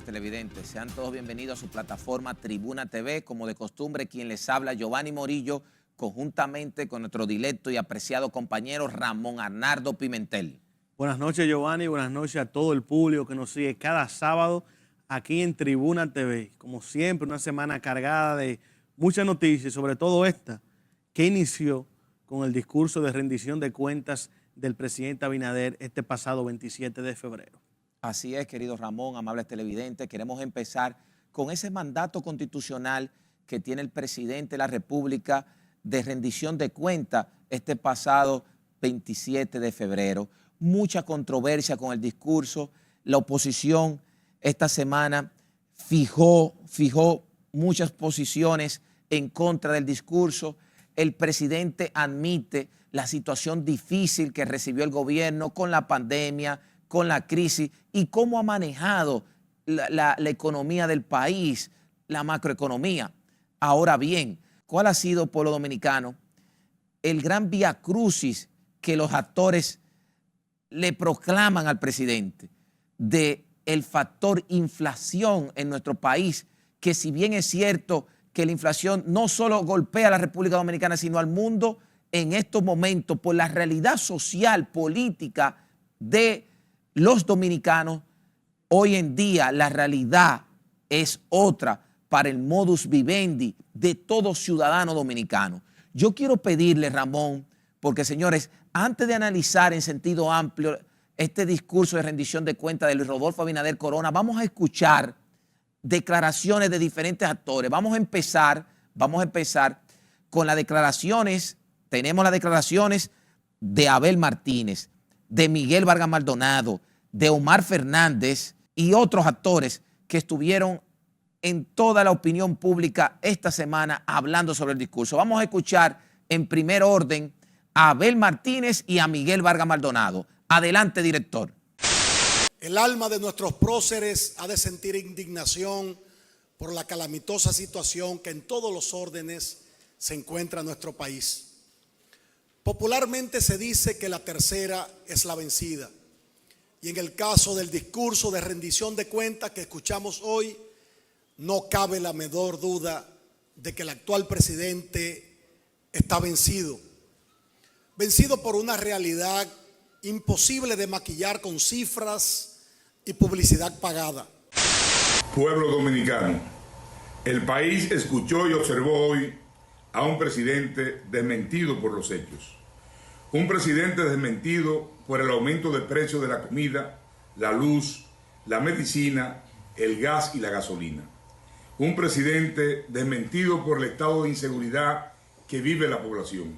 amables televidentes. Sean todos bienvenidos a su plataforma Tribuna TV. Como de costumbre, quien les habla, Giovanni Morillo, conjuntamente con nuestro directo y apreciado compañero Ramón Arnaldo Pimentel. Buenas noches, Giovanni. Buenas noches a todo el público que nos sigue cada sábado aquí en Tribuna TV. Como siempre, una semana cargada de muchas noticias, sobre todo esta, que inició con el discurso de rendición de cuentas del presidente Abinader este pasado 27 de febrero. Así es, querido Ramón, amables televidentes. Queremos empezar con ese mandato constitucional que tiene el presidente de la República de rendición de cuentas este pasado 27 de febrero. Mucha controversia con el discurso. La oposición esta semana fijó muchas posiciones en contra del discurso. El presidente admite la situación difícil que recibió el gobierno con la pandemia, con la crisis y cómo ha manejado la economía del país, la macroeconomía. Ahora bien, ¿cuál ha sido, pueblo dominicano, el gran viacrucis que los actores le proclaman al presidente del factor inflación en nuestro país? Que si bien es cierto que la inflación no solo golpea a la República Dominicana, sino al mundo en estos momentos por la realidad social, política de los dominicanos, hoy en día la realidad es otra para el modus vivendi de todo ciudadano dominicano. Yo quiero pedirle, Ramón, porque señores, antes de analizar en sentido amplio este discurso de rendición de cuentas de Luis Rodolfo Abinader Corona, vamos a escuchar declaraciones de diferentes actores. Vamos a empezar con las declaraciones. Tenemos las declaraciones de Abel Martínez, de Miguel Vargas Maldonado, de Omar Fernández y otros actores que estuvieron en toda la opinión pública esta semana hablando sobre el discurso. Vamos a escuchar en primer orden a Abel Martínez y a Miguel Vargas Maldonado. Adelante, director. El alma de nuestros próceres ha de sentir indignación por la calamitosa situación que en todos los órdenes se encuentra nuestro país. Popularmente se dice que la tercera es la vencida. Y en el caso del discurso de rendición de cuentas que escuchamos hoy, no cabe la menor duda de que el actual presidente está vencido. Vencido por una realidad imposible de maquillar con cifras y publicidad pagada. Pueblo dominicano, el país escuchó y observó hoy a un presidente desmentido por los hechos. Un presidente desmentido por el aumento de precios de la comida, la luz, la medicina, el gas y la gasolina. Un presidente desmentido por el estado de inseguridad que vive la población.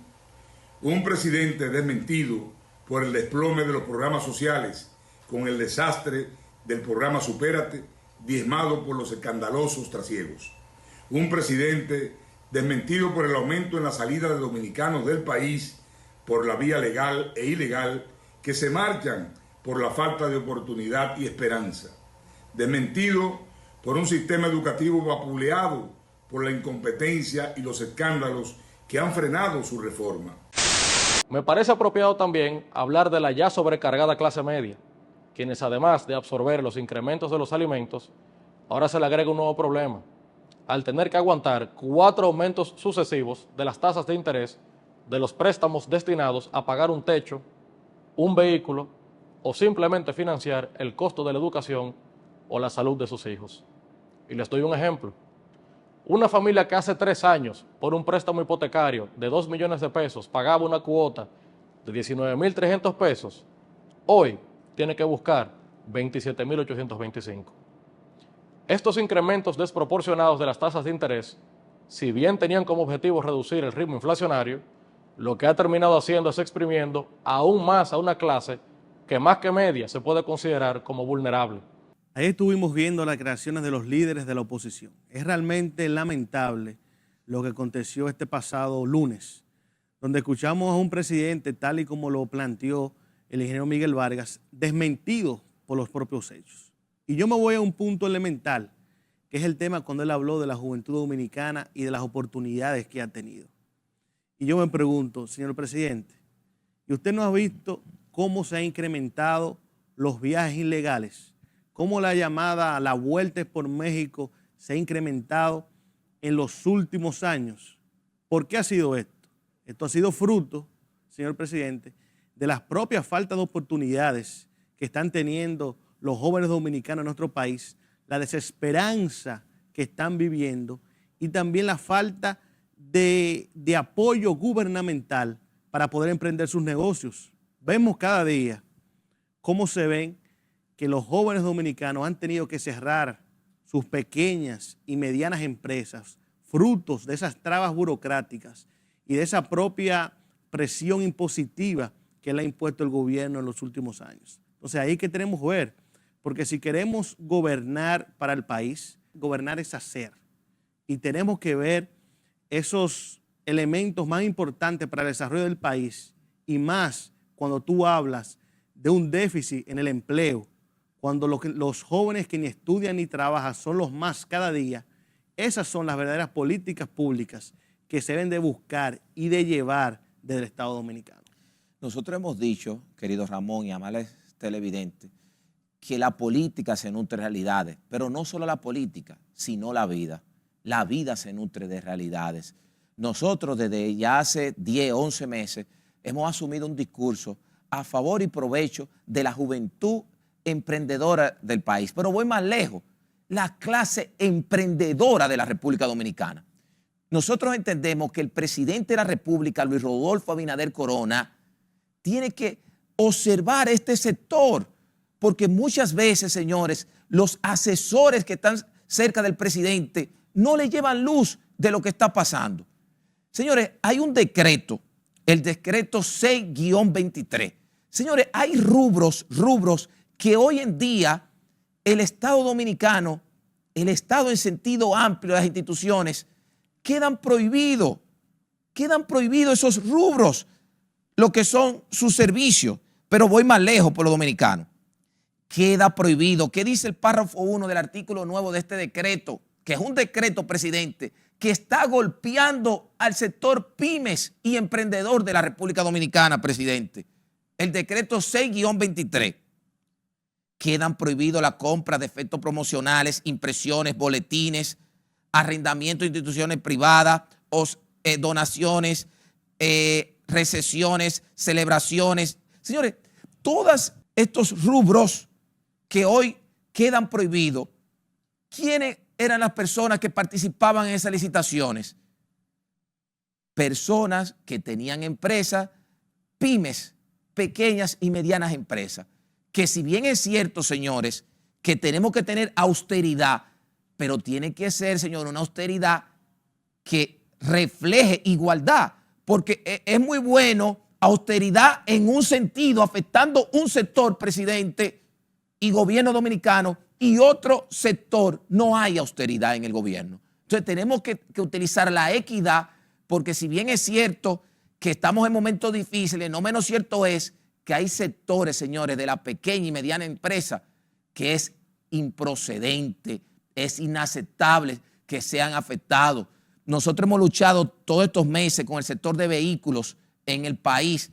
Un presidente desmentido por el desplome de los programas sociales, con el desastre del programa Supérate, diezmado por los escandalosos trasiegos. Un presidente desmentido por el aumento en la salida de dominicanos del país por la vía legal e ilegal que se marchan por la falta de oportunidad y esperanza. Desmentido por un sistema educativo vapuleado por la incompetencia y los escándalos que han frenado su reforma. Me parece apropiado también hablar de la ya sobrecargada clase media, quienes además de absorber los incrementos de los alimentos, ahora se le agrega un nuevo problema, al tener que aguantar 4 aumentos sucesivos de las tasas de interés de los préstamos destinados a pagar un techo, un vehículo o simplemente financiar el costo de la educación o la salud de sus hijos. Y les doy un ejemplo. Una familia que hace 3 años, por un préstamo hipotecario de 2 millones de pesos, pagaba una cuota de 19.300 pesos, hoy tiene que buscar 27.825. Estos incrementos desproporcionados de las tasas de interés, si bien tenían como objetivo reducir el ritmo inflacionario, lo que ha terminado haciendo es exprimiendo aún más a una clase que más que media se puede considerar como vulnerable. Ahí estuvimos viendo las declaraciones de los líderes de la oposición. Es realmente lamentable lo que aconteció este pasado lunes, donde escuchamos a un presidente, tal y como lo planteó el ingeniero Miguel Vargas, desmentido por los propios hechos. Y yo me voy a un punto elemental, que es el tema cuando él habló de la juventud dominicana y de las oportunidades que ha tenido. Y yo me pregunto, señor presidente, ¿y usted no ha visto cómo se han incrementado los viajes ilegales? cómo la llamada La Vuelta por México se ha incrementado en los últimos años. ¿Por qué ha sido esto? Esto ha sido fruto, señor presidente, de las propias faltas de oportunidades que están teniendo los jóvenes dominicanos en nuestro país, la desesperanza que están viviendo y también la falta de apoyo gubernamental para poder emprender sus negocios. Vemos cada día cómo se ven que los jóvenes dominicanos han tenido que cerrar sus pequeñas y medianas empresas, frutos de esas trabas burocráticas y de esa propia presión impositiva que le ha impuesto el gobierno en los últimos años. Entonces ahí que tenemos que ver, porque si queremos gobernar para el país, gobernar es hacer. Y tenemos que ver esos elementos más importantes para el desarrollo del país y más cuando tú hablas de un déficit en el empleo, cuando los jóvenes que ni estudian ni trabajan son los más cada día. Esas son las verdaderas políticas públicas que se deben de buscar y de llevar desde el Estado Dominicano. Nosotros hemos dicho, querido Ramón y amables televidentes, que la política se nutre de realidades, pero no solo la política, sino la vida. La vida se nutre de realidades. Nosotros desde ya hace 10, 11 meses hemos asumido un discurso a favor y provecho de la juventud emprendedora del país. Pero voy más lejos, la clase emprendedora de la República Dominicana. Nosotros entendemos que el presidente de la República, Luis Rodolfo Abinader Corona, tiene que observar este sector, porque muchas veces, señores, los asesores que están cerca del presidente no le llevan luz de lo que está pasando. Señores, hay un decreto, el decreto 6-23. Señores, hay rubros que hoy en día el Estado dominicano, el Estado en sentido amplio de las instituciones, quedan prohibidos esos rubros, lo que son sus servicios. Pero voy más lejos por los dominicanos. Queda prohibido. ¿Qué dice el párrafo 1 del artículo nuevo de este decreto? Que es un decreto, presidente, que está golpeando al sector pymes y emprendedor de la República Dominicana, presidente. El decreto 6-23. Quedan prohibidos la compra de efectos promocionales, impresiones, boletines, arrendamiento de instituciones privadas, donaciones, recesiones, celebraciones. Señores, todos estos rubros que hoy quedan prohibidos, ¿quiénes eran las personas que participaban en esas licitaciones? Personas que tenían empresas, pymes, pequeñas y medianas empresas. Que si bien es cierto, señores, que tenemos que tener austeridad, pero tiene que ser, señor, una austeridad que refleje igualdad, porque es muy bueno austeridad en un sentido, afectando un sector, presidente y gobierno dominicano, y otro sector no hay austeridad en el gobierno. Entonces tenemos que utilizar la equidad, porque si bien es cierto que estamos en momentos difíciles, no menos cierto es que hay sectores, señores, de la pequeña y mediana empresa que es improcedente, es inaceptable que sean afectados. Nosotros hemos luchado todos estos meses con el sector de vehículos en el país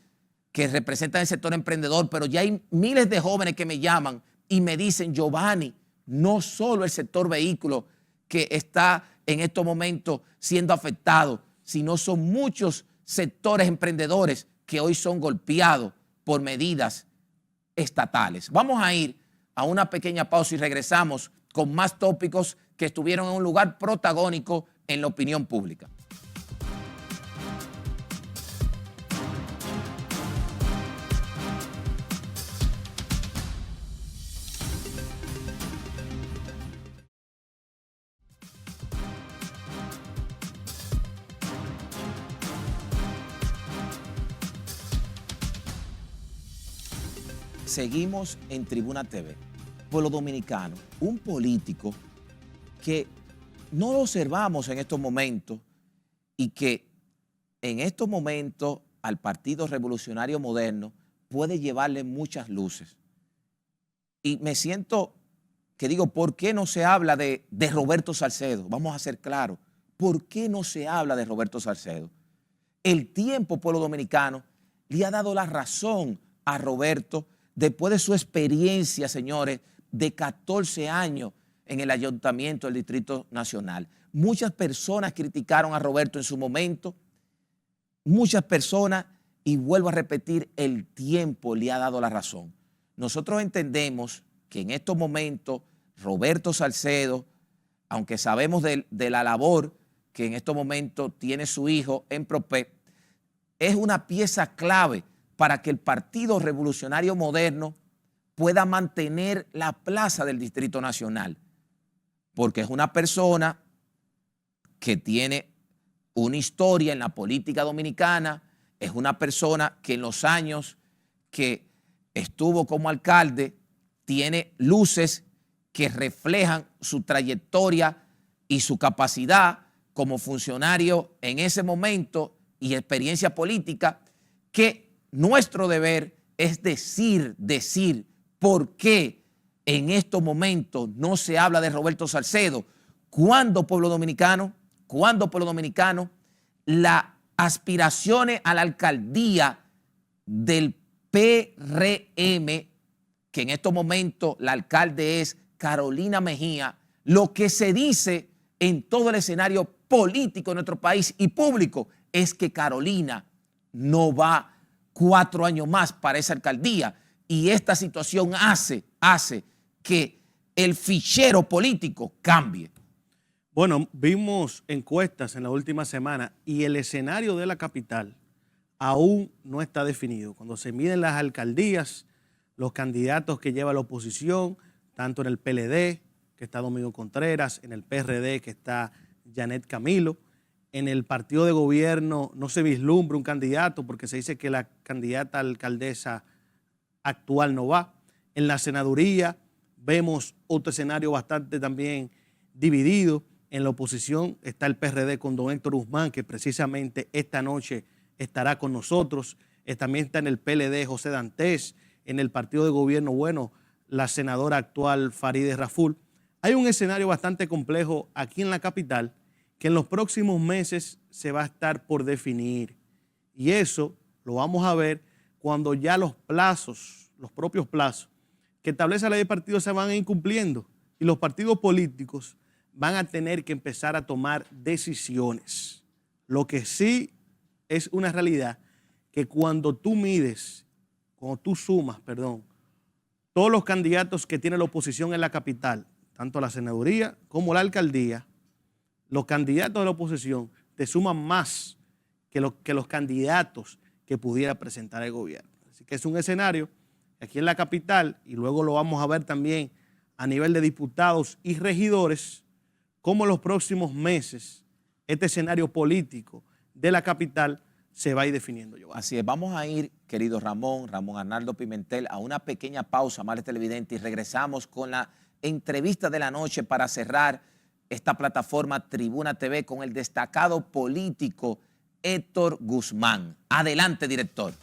que representan el sector emprendedor, pero ya hay miles de jóvenes que me llaman y me dicen, Giovanni, no solo el sector vehículo que está en estos momentos siendo afectado, sino son muchos sectores emprendedores que hoy son golpeados por medidas estatales. Vamos a ir a una pequeña pausa y regresamos con más tópicos que estuvieron en un lugar protagónico en la opinión pública. Seguimos en Tribuna TV. Pueblo dominicano, un político que no lo observamos en estos momentos y que en estos momentos al Partido Revolucionario Moderno puede llevarle muchas luces. Y me siento que digo, ¿por qué no se habla de Roberto Salcedo? Vamos a ser claros. ¿Por qué no se habla de Roberto Salcedo? El tiempo, pueblo dominicano, le ha dado la razón a Roberto después de su experiencia, señores, de 14 años en el ayuntamiento del Distrito Nacional. Muchas personas criticaron a Roberto en su momento, muchas personas, y vuelvo a repetir, el tiempo le ha dado la razón. Nosotros entendemos que en estos momentos Roberto Salcedo, aunque sabemos de la labor que en estos momentos tiene su hijo en PROPEC, es una pieza clave para que el Partido Revolucionario Moderno pueda mantener la plaza del Distrito Nacional, porque es una persona que tiene una historia en la política dominicana, es una persona que en los años que estuvo como alcalde tiene luces que reflejan su trayectoria y su capacidad como funcionario en ese momento y experiencia política, que nuestro deber es decir por qué en estos momentos no se habla de Roberto Salcedo. ¿Cuándo, pueblo dominicano? Las aspiraciones a la alcaldía del PRM, que en estos momentos la alcalde es Carolina Mejía, lo que se dice en todo el escenario político de nuestro país y público es que Carolina no va 4 años más para esa alcaldía, y esta situación hace que el fichero político cambie. Bueno, vimos encuestas en la última semana y el escenario de la capital aún no está definido. Cuando se miden las alcaldías, los candidatos que lleva la oposición, tanto en el PLD, que está Domingo Contreras, en el PRD, que está Janet Camilo, en el partido de gobierno no se vislumbra un candidato porque se dice que la candidata alcaldesa actual no va. En la senaduría vemos otro escenario bastante también dividido. En la oposición está el PRD con don Héctor Guzmán, que precisamente esta noche estará con nosotros. También está en el PLD José Dantes. En el partido de gobierno, bueno, la senadora actual Farideh Raful. Hay un escenario bastante complejo aquí en la capital que en los próximos meses se va a estar por definir. Y eso lo vamos a ver cuando ya los plazos, los propios plazos que establece la ley de partidos se van a ir cumpliendo y los partidos políticos van a tener que empezar a tomar decisiones. Lo que sí es una realidad, que cuando tú sumas, todos los candidatos que tiene la oposición en la capital, tanto la senaduría como la alcaldía, los candidatos de la oposición te suman más que los candidatos que pudiera presentar el gobierno. Así que es un escenario aquí en la capital, y luego lo vamos a ver también a nivel de diputados y regidores, cómo en los próximos meses este escenario político de la capital se va a ir definiendo, Giovanni. Así es, vamos a ir, querido Ramón Arnaldo Pimentel, a una pequeña pausa, amables televidentes, y regresamos con la entrevista de la noche para cerrar esta plataforma Tribuna TV con el destacado político Héctor Guzmán. Adelante, director.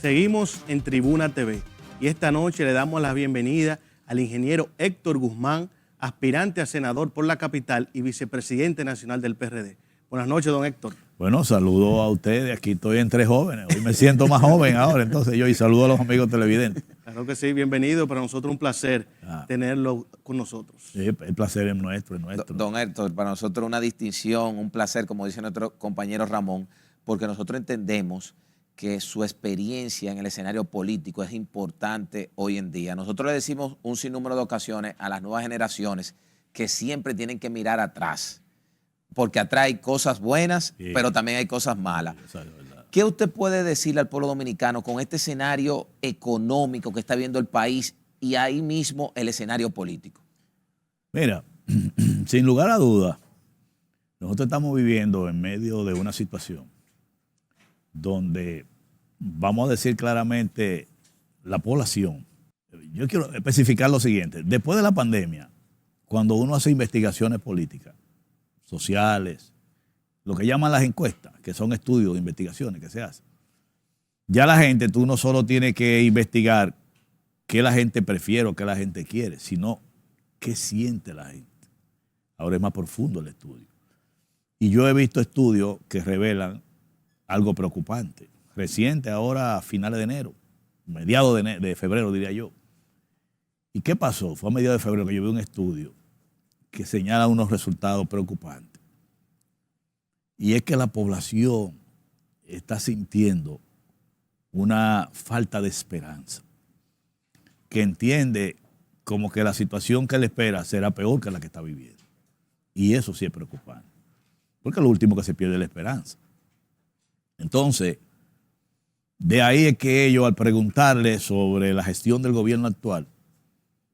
Seguimos en Tribuna TV y esta noche le damos la bienvenida al ingeniero Héctor Guzmán, aspirante a senador por la capital y vicepresidente nacional del PRD. Buenas noches, don Héctor. Bueno, saludo a ustedes. Aquí estoy entre jóvenes. Hoy me siento más joven ahora, entonces y saludo a los amigos televidentes. Claro que sí, bienvenido. Para nosotros un placer tenerlo con nosotros. Sí, el placer es nuestro, es nuestro. Don Héctor, para nosotros una distinción, un placer, como dice nuestro compañero Ramón, porque nosotros entendemos que su experiencia en el escenario político es importante hoy en día. Nosotros le decimos un sinnúmero de ocasiones a las nuevas generaciones que siempre tienen que mirar atrás, porque atrás hay cosas buenas, sí, pero también hay cosas malas. Sí, ¿qué usted puede decirle al pueblo dominicano con este escenario económico que está viendo el país y ahí mismo el escenario político? Mira, sin lugar a dudas, nosotros estamos viviendo en medio de una situación donde, vamos a decir claramente, la población. Yo quiero especificar lo siguiente. Después de la pandemia, cuando uno hace investigaciones políticas, sociales, lo que llaman las encuestas, que son estudios de investigaciones que se hacen, ya la gente, tú no solo tienes que investigar qué la gente prefiere o qué la gente quiere, sino qué siente la gente. Ahora es más profundo el estudio. Y yo he visto estudios que revelan algo preocupante. Reciente, ahora a finales de enero, mediados de febrero, diría yo. ¿Y qué pasó? Fue a mediados de febrero que yo vi un estudio que señala unos resultados preocupantes. Y es que la población está sintiendo una falta de esperanza, que entiende como que la situación que le espera será peor que la que está viviendo. Y eso sí es preocupante, porque lo último que se pierde es la esperanza. Entonces, de ahí es que ellos, al preguntarle sobre la gestión del gobierno actual,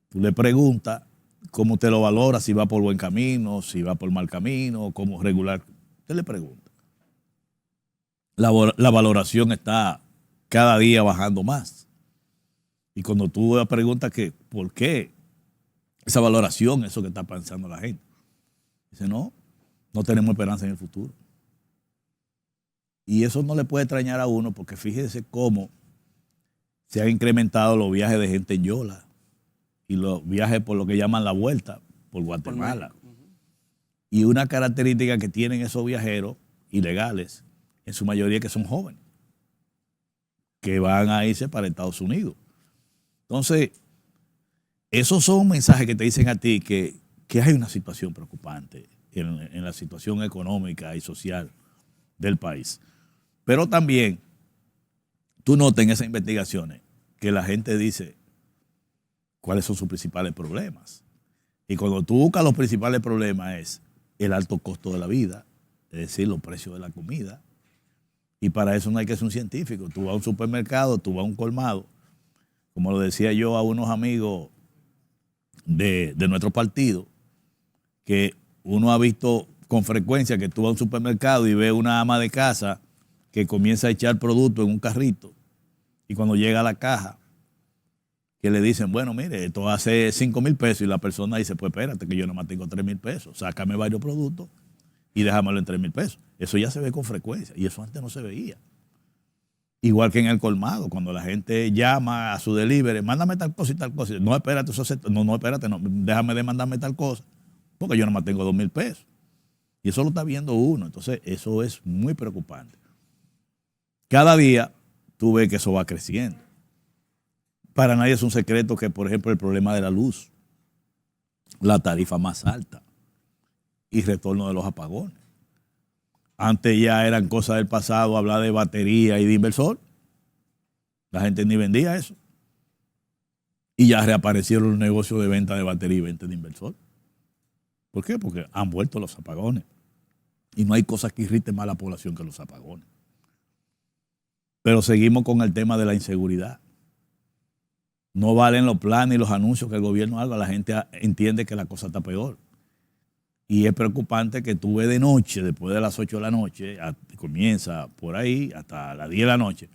tú le preguntas cómo usted lo valora, si va por buen camino, si va por mal camino, cómo regular. Usted le pregunta. La valoración está cada día bajando más. Y cuando tú le preguntas que por qué esa valoración, eso que está pensando la gente, dice, no tenemos esperanza en el futuro. Y eso no le puede extrañar a uno, porque fíjese cómo se han incrementado los viajes de gente en Yola y los viajes por lo que llaman la vuelta por Guatemala. Y una característica que tienen esos viajeros ilegales, en su mayoría que son jóvenes, que van a irse para Estados Unidos. Entonces, esos son mensajes que te dicen a ti que hay una situación preocupante en la situación económica y social del país. Pero también, tú notas en esas investigaciones que la gente dice cuáles son sus principales problemas. Y cuando tú buscas los principales problemas es el alto costo de la vida, es decir, los precios de la comida. Y para eso no hay que ser un científico. Tú vas a un supermercado, tú vas a un colmado, como lo decía yo a unos amigos de nuestro partido, que uno ha visto con frecuencia que tú vas a un supermercado y ves una ama de casa que comienza a echar producto en un carrito y cuando llega a la caja, que le dicen, bueno, mire, esto hace 5,000 pesos y la persona dice, pues espérate que yo nomás tengo 3,000 pesos, sácame varios productos y déjamelo en 3,000 pesos. Eso ya se ve con frecuencia y eso antes no se veía. Igual que en el colmado, cuando la gente llama a su delivery, mándame tal cosa y tal cosa. No, espérate, déjame de mandarme tal cosa, porque yo nomás tengo 2,000 pesos. Y eso lo está viendo uno. Entonces, eso es muy preocupante. Cada día tú ves que eso va creciendo. Para nadie es un secreto que, por ejemplo, el problema de la luz, la tarifa más alta y retorno de los apagones. Antes ya eran cosas del pasado hablar de batería y de inversor. La gente ni vendía eso. Y ya reaparecieron los negocios de venta de batería y venta de inversor. ¿Por qué? Porque han vuelto los apagones. Y no hay cosas que irriten más a la población que los apagones. Pero seguimos con el tema de la inseguridad. No valen los planes y los anuncios que el gobierno haga. La gente entiende que la cosa está peor. Y es preocupante que tú ves de noche, después de las 8 de la noche, comienza por ahí hasta las 10 de la noche,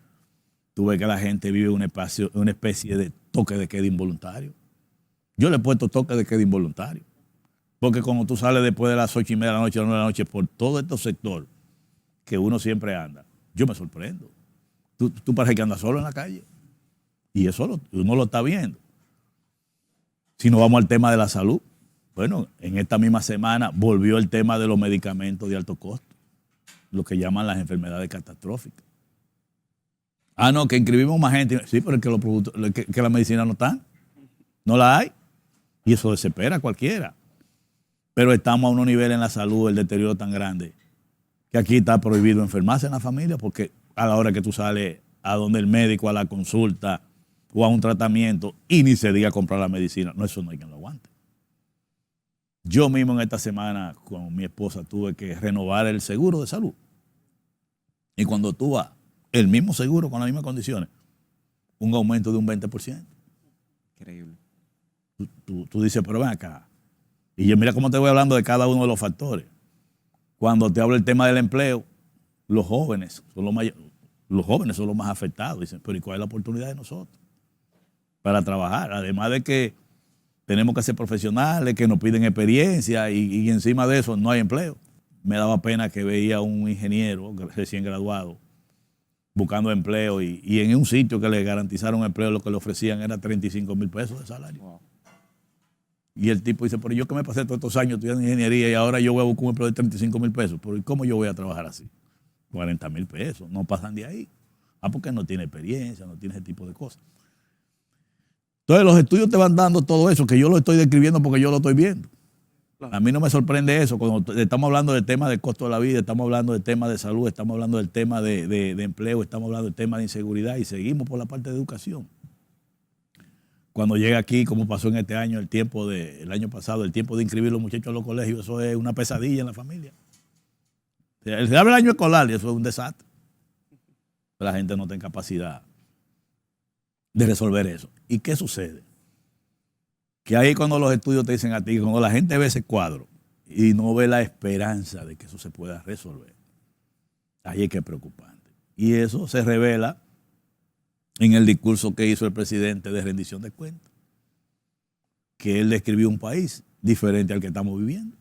tú ves que la gente vive una especie de toque de queda involuntario. Yo le he puesto toque de queda involuntario. Porque cuando tú sales después de las 8:30 de la noche, 9 de la noche, por todo este sector que uno siempre anda, yo me sorprendo. Tú parece que andas solo en la calle. Y eso uno lo está viendo. Si nos vamos al tema de la salud, bueno, en esta misma semana volvió el tema de los medicamentos de alto costo, lo que llaman las enfermedades catastróficas. Ah, no, que inscribimos más gente. Sí, pero es que los productos, que la medicina no está, no la hay. Y eso desespera a cualquiera. Pero estamos a unos niveles en la salud, el deterioro tan grande, que aquí está prohibido enfermarse en la familia, porque a la hora que tú sales a donde el médico, a la consulta o a un tratamiento, y ni se diga comprar la medicina, no, eso no hay quien lo aguante. Yo mismo en esta semana con mi esposa tuve que renovar el seguro de salud. Y cuando tú vas, el mismo seguro con las mismas condiciones, un aumento de un 20%. Increíble. Tú dices, pero ven acá. Y yo mira cómo te voy hablando de cada uno de los factores. Cuando te hablo del tema del empleo, los jóvenes son los más afectados. Dicen, pero ¿y cuál es la oportunidad de nosotros para trabajar? Además de que tenemos que ser profesionales, que nos piden experiencia y encima de eso no hay empleo. Me daba pena que veía a un ingeniero recién graduado buscando empleo y en un sitio que le garantizaron empleo lo que le ofrecían era 35,000 pesos de salario. Wow. Y el tipo dice, pero yo que me pasé todos estos años estudiando ingeniería y ahora yo voy a buscar un empleo de 35,000 pesos, pero ¿cómo yo voy a trabajar así? 40,000 pesos, no pasan de ahí. Porque no tiene experiencia, no tiene ese tipo de cosas. Entonces los estudios te van dando todo eso, que yo lo estoy describiendo porque yo lo estoy viendo. Claro. A mí no me sorprende eso, cuando estamos hablando del tema del costo de la vida, estamos hablando del tema de salud, estamos hablando del tema de empleo, estamos hablando del tema de inseguridad y seguimos por la parte de educación. Cuando llega aquí, como pasó en este año, el año pasado, el tiempo de inscribir a los muchachos a los colegios, eso es una pesadilla en la familia. Se abre el año escolar y eso es un desastre. La gente no tiene capacidad de resolver eso. ¿Y qué sucede? Que ahí cuando los estudios te dicen a ti, cuando la gente ve ese cuadro y no ve la esperanza de que eso se pueda resolver, ahí es que es preocupante. Y eso se revela en el discurso que hizo el presidente de rendición de cuentas, que él describió un país diferente al que estamos viviendo.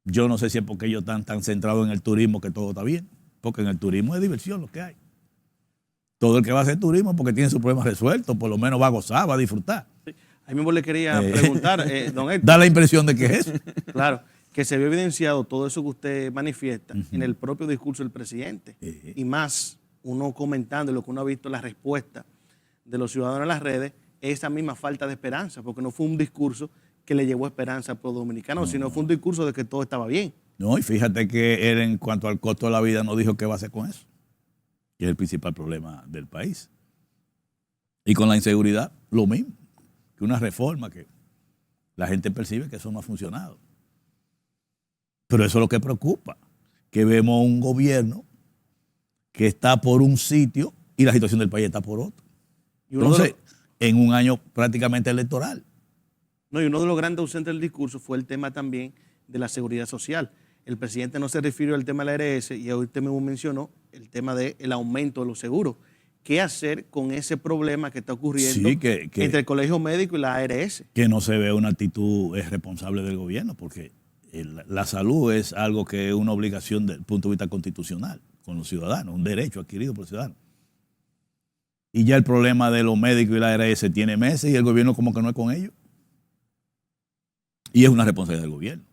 Yo no sé si es porque ellos están tan centrados en el turismo que todo está bien, porque en el turismo es diversión lo que hay. Todo el que va a hacer turismo porque tiene su problema resuelto, por lo menos va a gozar, va a disfrutar. Sí. A mí mismo le quería preguntar, don Héctor. Da la impresión de que es eso. Claro, que se ve evidenciado todo eso que usted manifiesta en el propio discurso del presidente. Y más, uno comentando lo que uno ha visto, la respuesta de los ciudadanos en las redes, esa misma falta de esperanza, porque no fue un discurso que le llevó esperanza al pueblo dominicano, sino fue un discurso de que todo estaba bien. No, y fíjate que él en cuanto al costo de la vida no dijo qué va a hacer con eso, que es el principal problema del país. Y con la inseguridad, lo mismo, que una reforma que la gente percibe que eso no ha funcionado. Pero eso es lo que preocupa, que vemos un gobierno que está por un sitio y la situación del país está por otro. Entonces, en un año prácticamente electoral. No, y uno de los grandes ausentes del discurso fue el tema también de la seguridad social. El presidente no se refirió al tema de la ARS y usted mismo mencionó el tema del aumento de los seguros. ¿Qué hacer con ese problema que está ocurriendo entre el Colegio Médico y la ARS? Que no se ve una actitud responsable del gobierno, porque la salud es algo que es una obligación desde el punto de vista constitucional con los ciudadanos, un derecho adquirido por los ciudadanos. Y ya el problema de los médicos y la ARS tiene meses y el gobierno como que no es con ellos. Y es una responsabilidad del gobierno.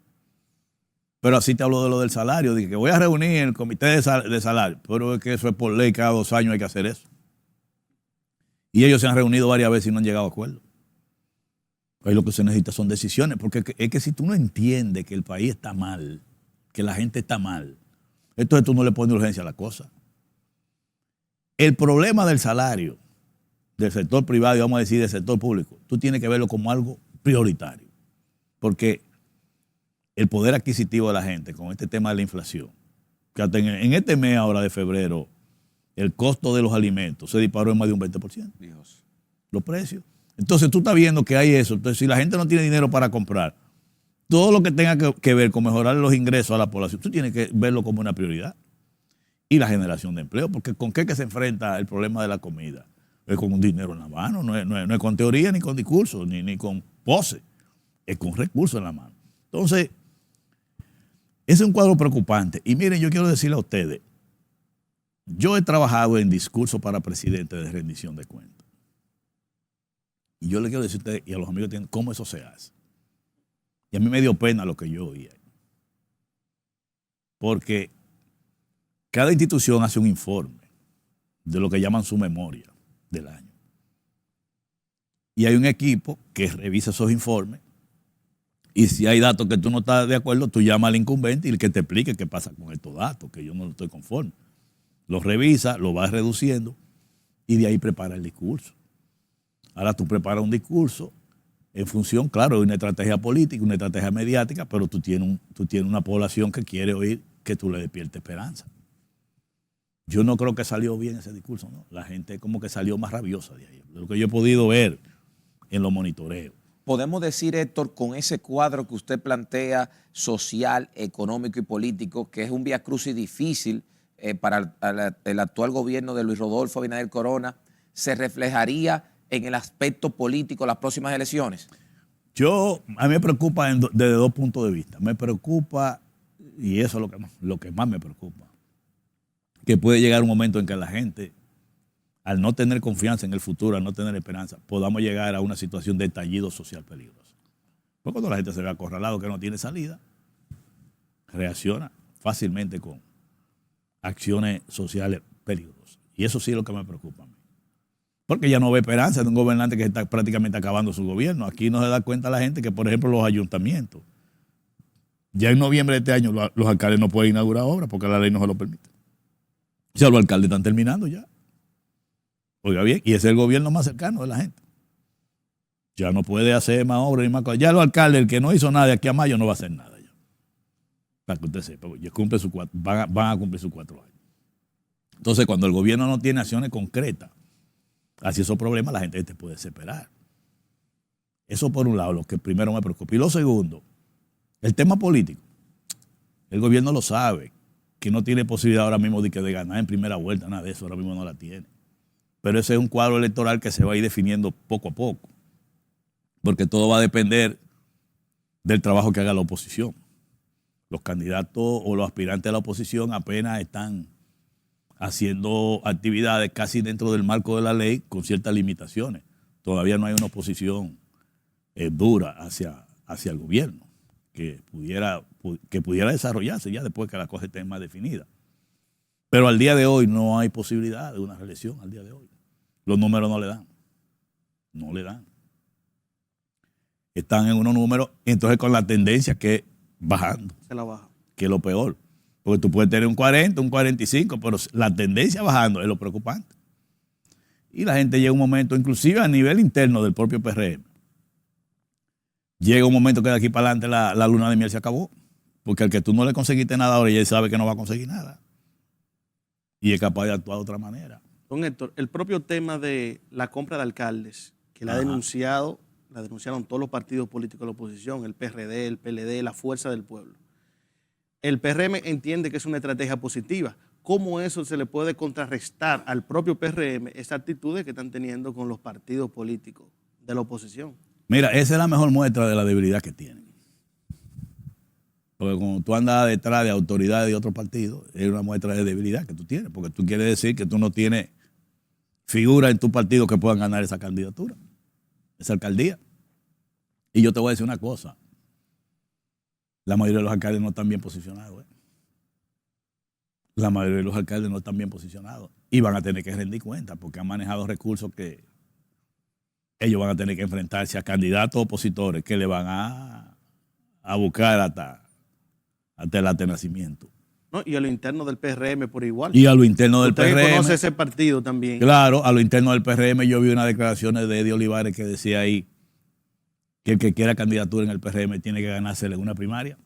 Pero así te hablo de lo del salario, dije que voy a reunir el comité de salario, pero es que eso es por ley, cada 2 años hay que hacer eso. Y ellos se han reunido varias veces y no han llegado a acuerdo. Ahí lo que se necesita son decisiones, porque es que si tú no entiendes que el país está mal, que la gente está mal, entonces tú no le pones urgencia a la cosa. El problema del salario del sector privado y vamos a decir del sector público, tú tienes que verlo como algo prioritario, porque el poder adquisitivo de la gente con este tema de la inflación, que hasta en este mes ahora de febrero, el costo de los alimentos se disparó en más de un 20%. Dios. Los precios. Entonces tú estás viendo que hay eso. Entonces si la gente no tiene dinero para comprar, todo lo que tenga que ver con mejorar los ingresos a la población, tú tienes que verlo como una prioridad. Y la generación de empleo, porque ¿con qué que se enfrenta el problema de la comida? Es con un dinero en la mano, no es con teoría ni con discurso, ni con pose, es con recursos en la mano. Entonces, ese es un cuadro preocupante. Y miren, yo quiero decirle a ustedes, yo he trabajado en discurso para presidente de rendición de cuentas. Y yo le quiero decir a ustedes y a los amigos que tienen cómo eso se hace. Y a mí me dio pena lo que yo oía. Porque cada institución hace un informe de lo que llaman su memoria del año. Y hay un equipo que revisa esos informes. Y si hay datos que tú no estás de acuerdo, tú llamas al incumbente y el que te explique qué pasa con estos datos, que yo no estoy conforme. Los revisa, lo vas reduciendo y de ahí prepara el discurso. Ahora tú preparas un discurso en función, claro, de una estrategia política, una estrategia mediática, pero tú tienes una población que quiere oír que tú le despiertes esperanza. Yo no creo que salió bien ese discurso, ¿no? La gente como que salió más rabiosa de ahí, de lo que yo he podido ver en los monitoreos. Podemos decir, Héctor, con ese cuadro que usted plantea, social, económico y político, que es un viacrucis difícil para el actual gobierno de Luis Rodolfo Abinader Corona, ¿se reflejaría en el aspecto político las próximas elecciones? A mí me preocupa desde 2 puntos de vista. Me preocupa, y eso es lo que más me preocupa, que puede llegar un momento en que la gente, al no tener confianza en el futuro, al no tener esperanza, podamos llegar a una situación de estallido social peligroso. Porque cuando la gente se ve acorralado, que no tiene salida, reacciona fácilmente con acciones sociales peligrosas. Y eso sí es lo que me preocupa a mí. Porque ya no ve esperanza de un gobernante que está prácticamente acabando su gobierno. Aquí no se da cuenta la gente que, por ejemplo, los ayuntamientos, ya en noviembre de este año los alcaldes no pueden inaugurar obras porque la ley no se lo permite. O sea, los alcaldes están terminando ya. Oiga bien, y ese es el gobierno más cercano de la gente. Ya no puede hacer más obras ni más cosas. Ya los alcaldes, el que no hizo nada de aquí a mayo, no va a hacer nada ya. Para que usted sepa, ya cumple van a cumplir sus 4 años. Entonces, cuando el gobierno no tiene acciones concretas hacia esos problemas, la gente puede desesperar. Eso por un lado, lo que primero me preocupa. Y lo segundo, el tema político. El gobierno lo sabe, que no tiene posibilidad ahora mismo de ganar en primera vuelta, nada de eso, ahora mismo no la tiene. Pero ese es un cuadro electoral que se va a ir definiendo poco a poco, porque todo va a depender del trabajo que haga la oposición. Los candidatos o los aspirantes a la oposición apenas están haciendo actividades casi dentro del marco de la ley con ciertas limitaciones. Todavía no hay una oposición dura hacia el gobierno que pudiera desarrollarse ya después que la cosa esté más definida. Pero al día de hoy no hay posibilidad de una reelección, al día de hoy. Los números no le dan. No le dan. Están en unos números, entonces con la tendencia que bajando. Se la baja. Que es lo peor. Porque tú puedes tener un 40, un 45, pero la tendencia bajando es lo preocupante. Y la gente llega a un momento, inclusive a nivel interno del propio PRM, llega un momento que de aquí para adelante la luna de miel se acabó. Porque al que tú no le conseguiste nada ahora, ya él sabe que no va a conseguir nada. Y es capaz de actuar de otra manera. Don Héctor, el propio tema de la compra de alcaldes, que la denunciaron todos los partidos políticos de la oposición, el PRD, el PLD, la Fuerza del Pueblo. El PRM entiende que es una estrategia positiva. ¿Cómo eso se le puede contrarrestar al propio PRM, esas actitudes que están teniendo con los partidos políticos de la oposición? Mira, esa es la mejor muestra de la debilidad que tienen. Porque cuando tú andas detrás de autoridades de otros partidos, es una muestra de debilidad que tú tienes, porque tú quieres decir que tú no tienes figuras en tu partido que puedan ganar esa candidatura, esa alcaldía. Y yo te voy a decir una cosa, la mayoría de los alcaldes no están bien posicionados. La mayoría de los alcaldes no están bien posicionados y van a tener que rendir cuenta porque han manejado recursos que ellos van a tener que enfrentarse a candidatos opositores que le van a buscar hasta el atenacimiento. ¿No? Y a lo interno del PRM por igual. Y a lo interno del Usted PRM. conoce ese partido también. Claro, a lo interno del PRM yo vi unas declaraciones de Eddie Olivares que decía ahí que el que quiera candidatura en el PRM tiene que ganársela en una primaria.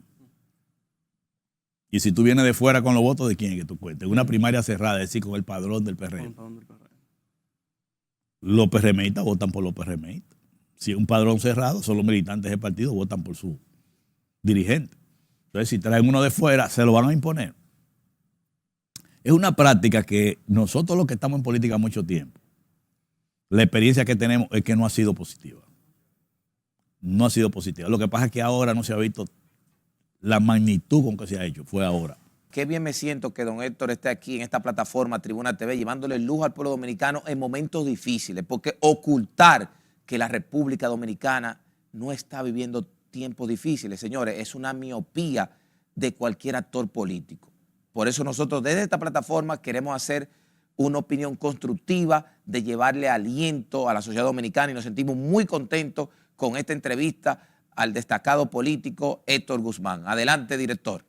Y si tú vienes de fuera con los votos, ¿de quién es que tú cuentes? Una primaria cerrada, es decir, con el padrón del PRM. Los PRMistas votan por los PRMistas. Si es un padrón cerrado, son los militantes del partido, votan por su dirigente. Entonces, si traen uno de fuera, se lo van a imponer. Es una práctica que nosotros los que estamos en política mucho tiempo, la experiencia que tenemos es que no ha sido positiva. No ha sido positiva. Lo que pasa es que ahora no se ha visto la magnitud con que se ha hecho. Fue ahora. Qué bien me siento que don Héctor esté aquí en esta plataforma Tribuna TV llevándole luz al pueblo dominicano en momentos difíciles, porque ocultar que la República Dominicana no está viviendo tiempos difíciles, señores, es una miopía de cualquier actor político. Por eso nosotros desde esta plataforma queremos hacer una opinión constructiva de llevarle aliento a la sociedad dominicana y nos sentimos muy contentos con esta entrevista al destacado político Héctor Guzmán. Adelante, director.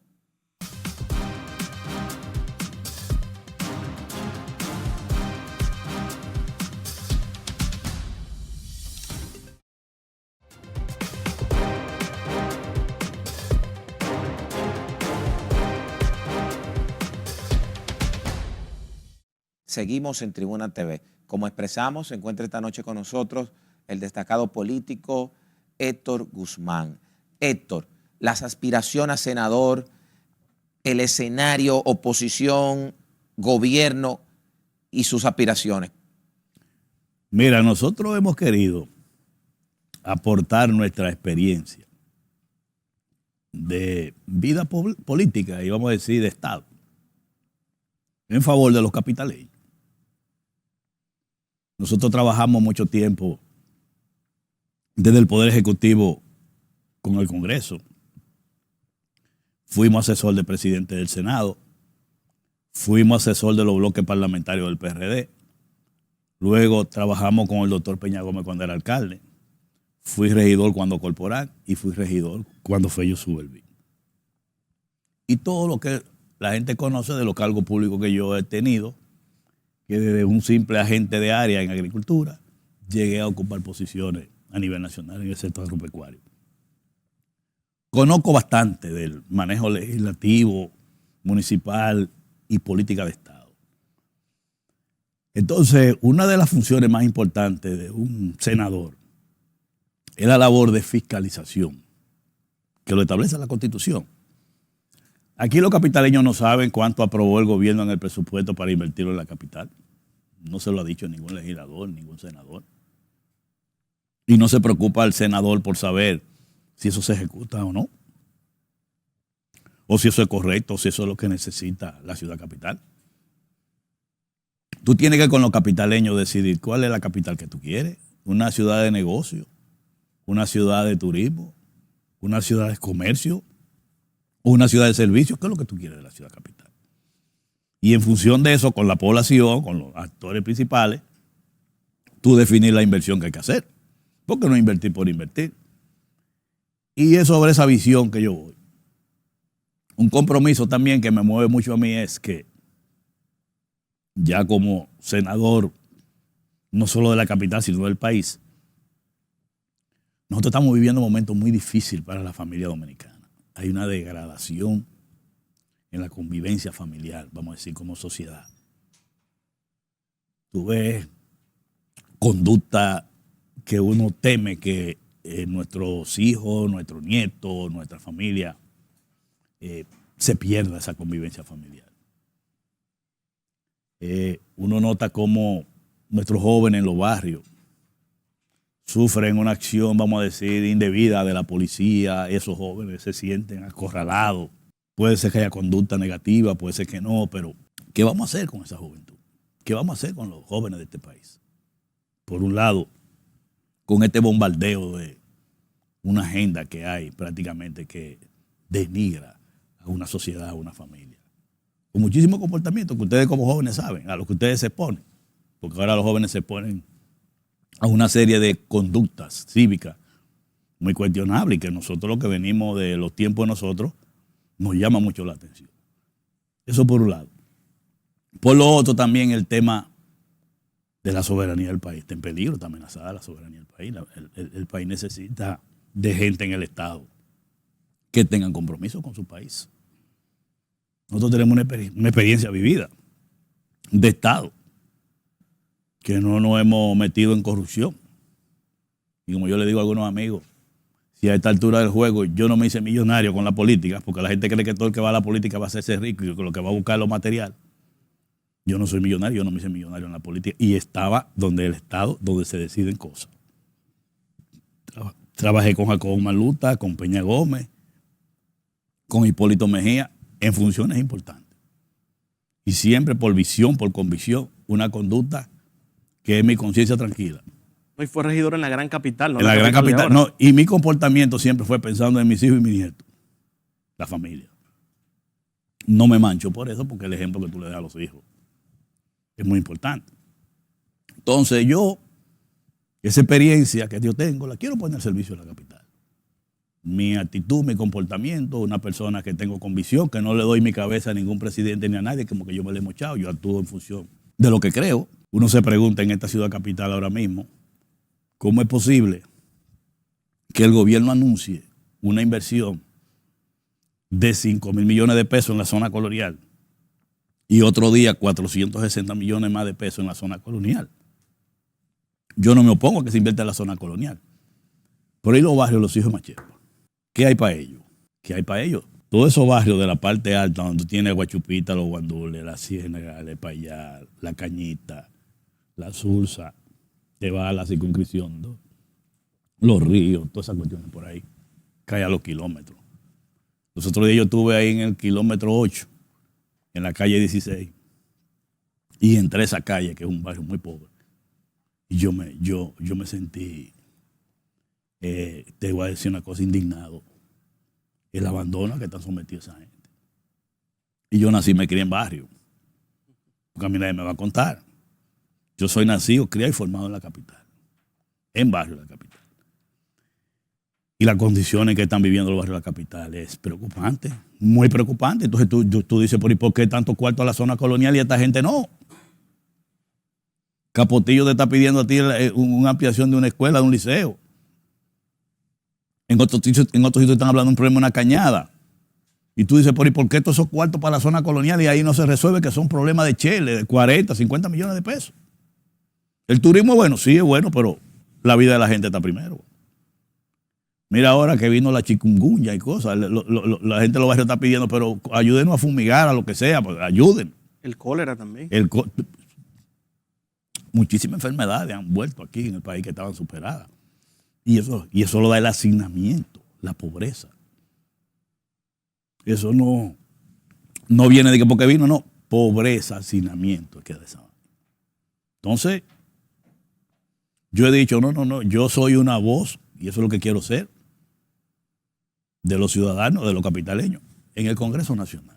Seguimos en Tribuna TV. Como expresamos, se encuentra esta noche con nosotros el destacado político Héctor Guzmán. Héctor, las aspiraciones a senador, el escenario, oposición, gobierno y sus aspiraciones. Mira, nosotros hemos querido aportar nuestra experiencia de vida política y vamos a decir de Estado. en favor de los capitaleños. Nosotros trabajamos mucho tiempo desde el Poder Ejecutivo con el Congreso. Fuimos asesor del presidente del Senado. Fuimos asesor de los bloques parlamentarios del PRD. Luego trabajamos con el doctor Peña Gómez cuando era alcalde. Fui regidor cuando corporal y fui regidor cuando fue yo Suberví. Y todo lo que la gente conoce de los cargos públicos que yo he tenido, que desde un simple agente de área en agricultura, llegué a ocupar posiciones a nivel nacional en el sector agropecuario. Conozco bastante del manejo legislativo, municipal y política de Estado. Entonces, una de las funciones más importantes de un senador es la labor de fiscalización, que lo establece la Constitución. Aquí los capitaleños no saben cuánto aprobó el gobierno en el presupuesto para invertirlo en la capital. No se lo ha dicho ningún legislador, ningún senador. Y no se preocupa el senador por saber si eso se ejecuta o no. O si eso es correcto, o si eso es lo que necesita la ciudad capital. Tú tienes que con los capitaleños decidir cuál es la capital que tú quieres. Una ciudad de negocio, una ciudad de turismo, una ciudad de comercio, o una ciudad de servicios. ¿Qué es lo que tú quieres de la ciudad capital? Y en función de eso, con la población, con los actores principales, tú definir la inversión que hay que hacer. ¿Por qué no invertir por invertir? Y es sobre esa visión que yo voy. Un compromiso también que me mueve mucho a mí es que ya como senador, no solo de la capital, sino del país, nosotros estamos viviendo un momento muy difícil para la familia dominicana. Hay una degradación en la convivencia familiar, vamos a decir, como sociedad. Tú ves conducta que uno teme que nuestros hijos, nuestros nietos, nuestra familia se pierda esa convivencia familiar. Uno nota cómo nuestros jóvenes en los barrios sufren una acción, vamos a decir, indebida de la policía. Esos jóvenes se sienten acorralados. Puede ser que haya conducta negativa, puede ser que no, pero ¿qué vamos a hacer con esa juventud? ¿Qué vamos a hacer con los jóvenes de este país? Por un lado, con este bombardeo de una agenda que hay prácticamente que denigra a una sociedad, a una familia. Con muchísimos comportamientos que ustedes como jóvenes saben, a los que ustedes se exponen. Porque ahora los jóvenes se exponen a una serie de conductas cívicas muy cuestionables y que nosotros, los que venimos de los tiempos de nosotros, nos llama mucho la atención. Eso por un lado. Por lo otro también el tema de la soberanía del país. Está en peligro, está amenazada la soberanía del país. El país necesita de gente en el Estado que tengan compromiso con su país. Nosotros tenemos una experiencia vivida de Estado, que no nos hemos metido en corrupción. Y como yo le digo a algunos amigos, si a esta altura del juego yo no me hice millonario con la política, porque la gente cree que todo el que va a la política va a hacerse rico y que lo que va a buscar es lo material. Yo no soy millonario, yo no me hice millonario en la política. Y estaba donde el Estado, donde se deciden cosas. Trabajé con Jacobo Maluta, con Peña Gómez, con Hipólito Mejía, en funciones importantes. Y siempre por visión, por convicción, una conducta que es mi conciencia tranquila. Y fue regidor en la gran capital, ¿no? En la gran capital, no. Y mi comportamiento siempre fue pensando en mis hijos y mis nietos, la familia. No me mancho por eso, porque el ejemplo que tú le das a los hijos es muy importante. Entonces yo, esa experiencia que yo tengo, la quiero poner al servicio de la capital. Mi actitud, mi comportamiento, una persona que tengo convicción, que no le doy mi cabeza a ningún presidente ni a nadie, como que yo me le he mochado, yo actúo en función de lo que creo. Uno se pregunta en esta ciudad capital ahora mismo, ¿cómo es posible que el gobierno anuncie una inversión de 5,000 millones de pesos en la zona colonial y otro día 460 millones más de pesos en la zona colonial? Yo no me opongo a que se invierta en la zona colonial, pero ahí los barrios, los hijos macheros, ¿qué hay para ellos? ¿Qué hay para ellos? Todos esos barrios de la parte alta, donde tú tienes Guachupita, Los Guandules, La Ciénaga, El Payá, La Cañita, La Sursa, te va a la circunscripción, ¿no? Los ríos, todas esas cuestiones por ahí, cae a los kilómetros. Los otros días yo estuve ahí en el kilómetro 8, en la calle 16, y entré a esa calle, que es un barrio muy pobre. Y yo me sentí, te voy a decir una cosa, indignado. El abandono a que están sometidos esa gente. Y yo nací y me crié en barrio. Porque a mí nadie me va a contar. Yo soy nacido, criado y formado en la capital. En barrio de la capital. Y las condiciones que están viviendo los barrios de la capital es preocupante, muy preocupante. Entonces tú dices, ¿y por qué tanto cuarto a la zona colonial y a esta gente no? Capotillo te está pidiendo a ti una ampliación de una escuela, de un liceo. En otros sitios están hablando de un problema de una cañada. Y tú dices, ¿y por qué todos esos cuartos para la zona colonial y ahí no se resuelve, que son problemas de chele, de 40, 50 millones de pesos? El turismo, bueno, sí es bueno, pero la vida de la gente está primero. Mira ahora que vino la chikungunya y cosas, la gente de los barrios está pidiendo, pero ayúdenos a fumigar, a lo que sea, pues ayuden. El cólera también. Muchísimas enfermedades han vuelto aquí en el país que estaban superadas. Y eso lo da el hacinamiento, la pobreza. Eso no viene de que porque vino, no. Pobreza, hacinamiento. Entonces, yo he dicho, no, yo soy una voz, y eso es lo que quiero ser, de los ciudadanos, de los capitaleños, en el Congreso Nacional.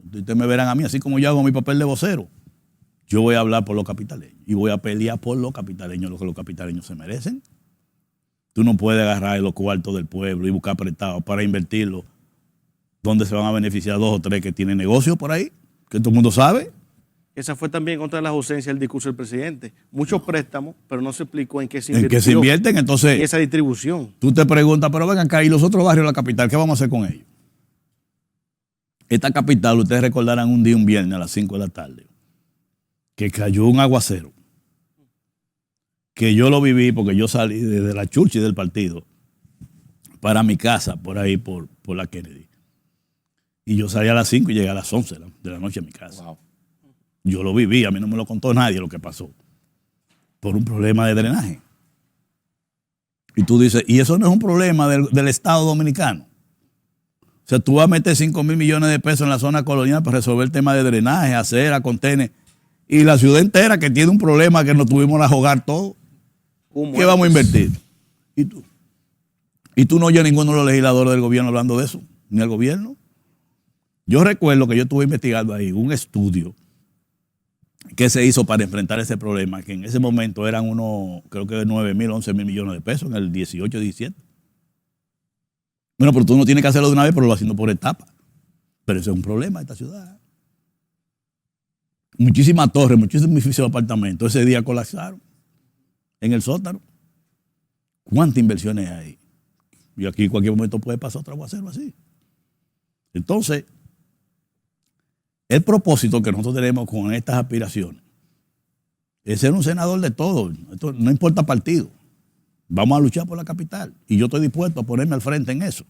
Ustedes me verán a mí, así como yo hago mi papel de vocero. Yo voy a hablar por los capitaleños y voy a pelear por los capitaleños, lo que los capitaleños se merecen. Tú no puedes agarrar los cuartos del pueblo y buscar prestados para invertirlos donde se van a beneficiar 2 o 3 que tienen negocio por ahí, que todo el mundo sabe. Esa fue también otra de las ausencias del discurso del presidente. Muchos préstamos, pero no se explicó en qué se invirtió. En qué se invierten, entonces. Y esa distribución. Tú te preguntas, pero vengan acá, ¿y los otros barrios de la capital, qué vamos a hacer con ellos? Esta capital, ustedes recordarán un viernes a las 5 de la tarde, que cayó un aguacero, que yo lo viví porque yo salí desde la Churchill del partido para mi casa, por ahí, por la Kennedy. Y yo salí a las 5 y llegué a las 11 de la noche a mi casa. Wow. Yo lo viví, a mí no me lo contó nadie lo que pasó, por un problema de drenaje. Y tú dices, y eso no es un problema del Estado Dominicano. O sea, tú vas a meter 5,000 millones de pesos en la zona colonial para resolver el tema de drenaje, acera, contener. Y la ciudad entera que tiene un problema que nos tuvimos a jugar todo. ¿Qué vamos a invertir? ¿Y tú no oyes a ninguno de los legisladores del gobierno hablando de eso? ¿Ni el gobierno? Yo recuerdo que yo estuve investigando ahí un estudio que se hizo para enfrentar ese problema, que en ese momento eran creo que 9,000, 11,000 millones de pesos en el 18, 17. Bueno, pero tú no tienes que hacerlo de una vez, pero lo vas haciendo por etapas. Pero eso es un problema de esta ciudad. Muchísimas torres, muchísimos edificios de apartamentos ese día colapsaron en el sótano. ¿Cuántas inversiones hay? Y aquí en cualquier momento puede pasar otro aguacero así. Entonces, el propósito que nosotros tenemos con estas aspiraciones es ser un senador de todo. Esto no importa partido. Vamos a luchar por la capital. Y yo estoy dispuesto a ponerme al frente en eso.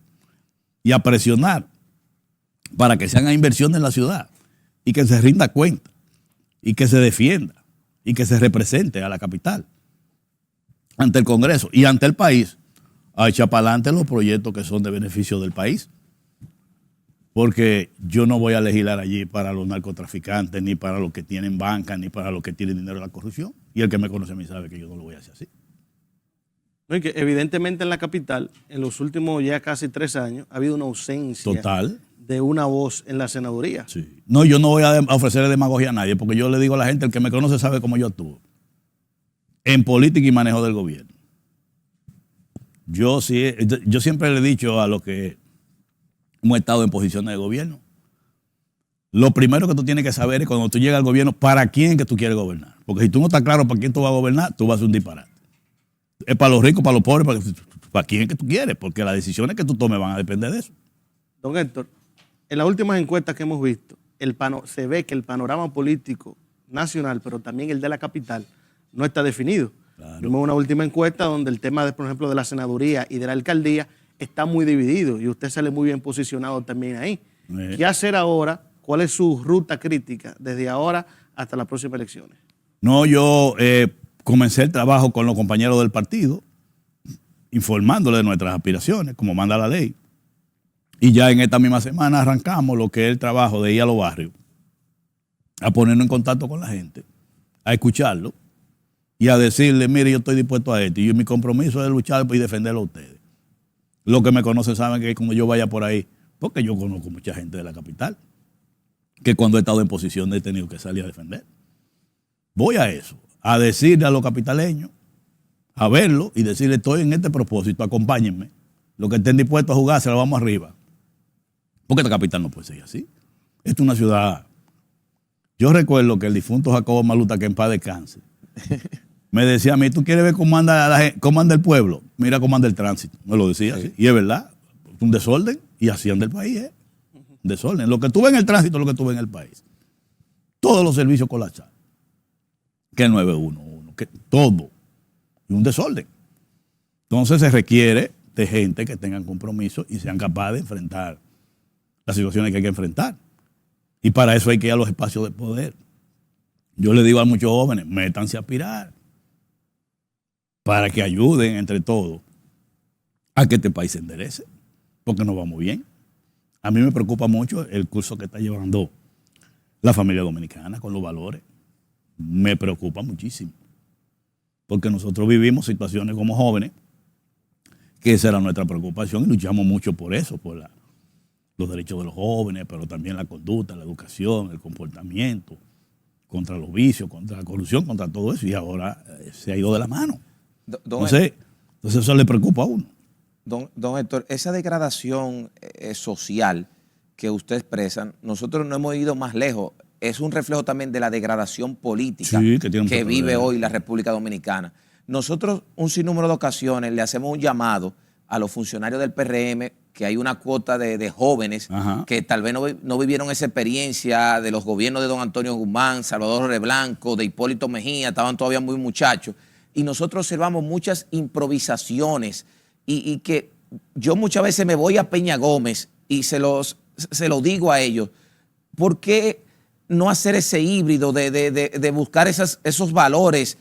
Y a presionar para que se hagan inversiones en la ciudad. Y que se rinda cuenta. Y que se defienda. Y que se represente a la capital. Ante el Congreso y ante el país. A echar para adelante los proyectos que son de beneficio del país. Porque yo no voy a legislar allí para los narcotraficantes, ni para los que tienen banca, ni para los que tienen dinero de la corrupción. Y el que me conoce a mí sabe que yo no lo voy a hacer así. No, y que evidentemente en la capital, en los últimos ya casi 3 años, ha habido una ausencia total de una voz en la senaduría. Sí. No, yo no voy a ofrecerle demagogia a nadie, porque yo le digo a la gente, el que me conoce sabe cómo yo actúo. En política y manejo del gobierno. Yo siempre le he dicho a los que hemos estado en posiciones de gobierno, lo primero que tú tienes que saber es cuando tú llegas al gobierno, ¿para quién que tú quieres gobernar? Porque si tú no estás claro para quién tú vas a gobernar, tú vas a hacer un disparate. Es para los ricos, para los pobres, para quién que tú quieres, porque las decisiones que tú tomes van a depender de eso. Don Héctor, en las últimas encuestas que hemos visto, se ve que el panorama político nacional, pero también el de la capital, no está definido. Claro. Vimos una última encuesta donde el tema, por ejemplo, de la senaduría y de la alcaldía está muy dividido y usted sale muy bien posicionado también ahí. ¿Qué hacer ahora? ¿Cuál es su ruta crítica desde ahora hasta las próximas elecciones? No, yo comencé el trabajo con los compañeros del partido, informándoles de nuestras aspiraciones, como manda la ley. Y ya en esta misma semana arrancamos lo que es el trabajo de ir a los barrios, a ponernos en contacto con la gente, a escucharlo y a decirle, mire, yo estoy dispuesto a esto y mi compromiso es luchar y defenderlo a ustedes. Los que me conocen saben que cuando yo vaya por ahí, porque yo conozco mucha gente de la capital, que cuando he estado en posición he tenido que salir a defender. Voy a eso, a decirle a los capitaleños, a verlo y decirle, estoy en este propósito, acompáñenme. Los que estén dispuestos a jugar, se lo vamos arriba. Porque esta capital no puede ser así. Esta es una ciudad. Yo recuerdo que el difunto Jacobo Maluta, que en paz descanse, me decía a mí, ¿tú quieres ver cómo anda el pueblo? Mira cómo anda el tránsito. Me lo decía así. Y es verdad, un desorden. Y así anda el país, ¿eh? Un desorden. Lo que tú ves en el tránsito es lo que tú ves en el país. Todos los servicios colapsados. Que el 911, que todo. Y un desorden. Entonces se requiere de gente que tengan compromiso y sean capaces de enfrentar las situaciones que hay que enfrentar. Y para eso hay que ir a los espacios de poder. Yo le digo a muchos jóvenes, métanse a aspirar para que ayuden entre todos a que este país se enderece, porque no vamos bien. A mí me preocupa mucho el curso que está llevando la familia dominicana con los valores. Me preocupa muchísimo, porque nosotros vivimos situaciones como jóvenes, que esa era nuestra preocupación y luchamos mucho por eso, por los derechos de los jóvenes, pero también la conducta, la educación, el comportamiento, contra los vicios, contra la corrupción, contra todo eso, y ahora se ha ido de la mano. Entonces eso le preocupa a uno. Don Héctor, esa degradación social que usted expresa, nosotros no hemos ido más lejos. Es un reflejo también de la degradación política que vive hoy la República Dominicana. Nosotros, un sinnúmero de ocasiones, le hacemos un llamado a los funcionarios del PRM, que hay una cuota de jóvenes que tal vez no vivieron esa experiencia de los gobiernos de don Antonio Guzmán, Salvador Reblanco, de Hipólito Mejía, estaban todavía muy muchachos. Y nosotros observamos muchas improvisaciones y que yo muchas veces me voy a Peña Gómez y se lo digo a ellos. ¿Por qué no hacer ese híbrido de buscar esos valores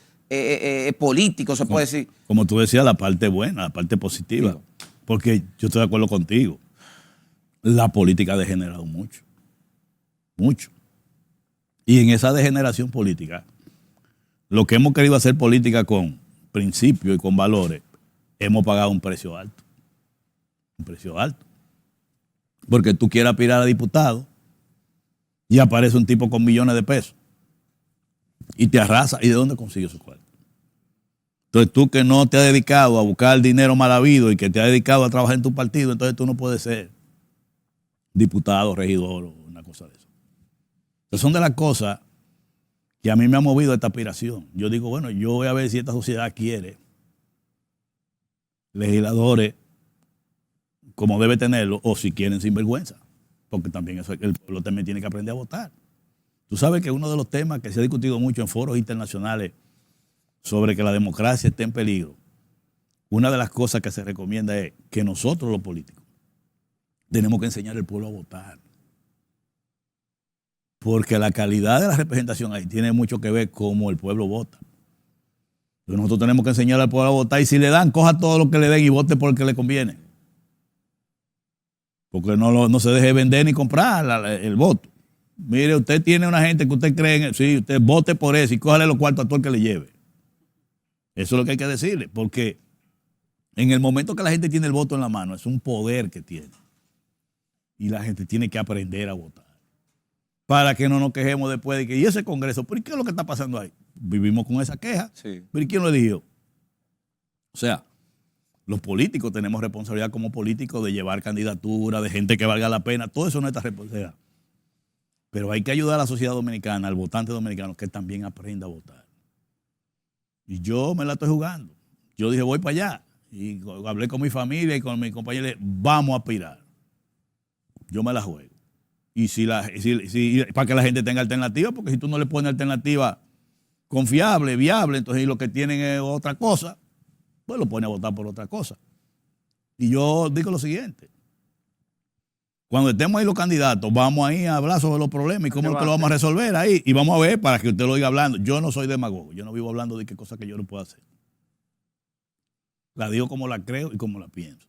políticos, se puede decir? Como tú decías, la parte buena, la parte positiva. Sí. Porque yo estoy de acuerdo contigo. La política ha degenerado mucho. Mucho. Y en esa degeneración política, lo que hemos querido hacer política con principios y con valores, hemos pagado un precio alto. Un precio alto. Porque tú quieres aspirar a diputado y aparece un tipo con millones de pesos y te arrasa. ¿Y de dónde consigues su cuarto? Entonces tú que no te has dedicado a buscar dinero mal habido y que te has dedicado a trabajar en tu partido, entonces tú no puedes ser diputado, regidor o una cosa de eso. Entonces son de las cosas que a mí me ha movido esta aspiración. Yo digo, bueno, yo voy a ver si esta sociedad quiere legisladores como debe tenerlo o si quieren sinvergüenza, porque también eso, el pueblo también tiene que aprender a votar. Tú sabes que uno de los temas que se ha discutido mucho en foros internacionales sobre que la democracia está en peligro, una de las cosas que se recomienda es que nosotros los políticos tenemos que enseñar al pueblo a votar. Porque la calidad de la representación ahí tiene mucho que ver cómo el pueblo vota. Entonces nosotros tenemos que enseñar al pueblo a votar y si le dan, coja todo lo que le den y vote por el que le conviene. Porque no se deje vender ni comprar el voto. Mire, usted tiene una gente que usted cree en, sí, usted vote por eso y cójale los cuartos a todo el que le lleve. Eso es lo que hay que decirle, porque en el momento que la gente tiene el voto en la mano, es un poder que tiene. Y la gente tiene que aprender a votar. Para que no nos quejemos después de que, ¿y ese Congreso? ¿Pero qué es lo que está pasando ahí? Vivimos con esa queja. Sí. ¿Pero quién lo eligió? O sea, los políticos tenemos responsabilidad como políticos de llevar candidatura, de gente que valga la pena. Todo eso es nuestra responsabilidad. Pero hay que ayudar a la sociedad dominicana, al votante dominicano, que también aprenda a votar. Y yo me la estoy jugando. Yo dije, voy para allá. Y hablé con mi familia y con mi compañero, vamos a aspirar. Yo me la juego. Y para que la gente tenga alternativa, porque si tú no le pones alternativa confiable, viable, entonces lo que tienen es otra cosa, pues lo pones a votar por otra cosa. Y yo digo lo siguiente. Cuando estemos ahí los candidatos, vamos ahí a hablar sobre los problemas y cómo es que lo vamos a resolver ahí. Y vamos a ver para que usted lo oiga hablando. Yo no soy demagogo. Yo no vivo hablando de qué cosas que yo no puedo hacer. La digo como la creo y como la pienso.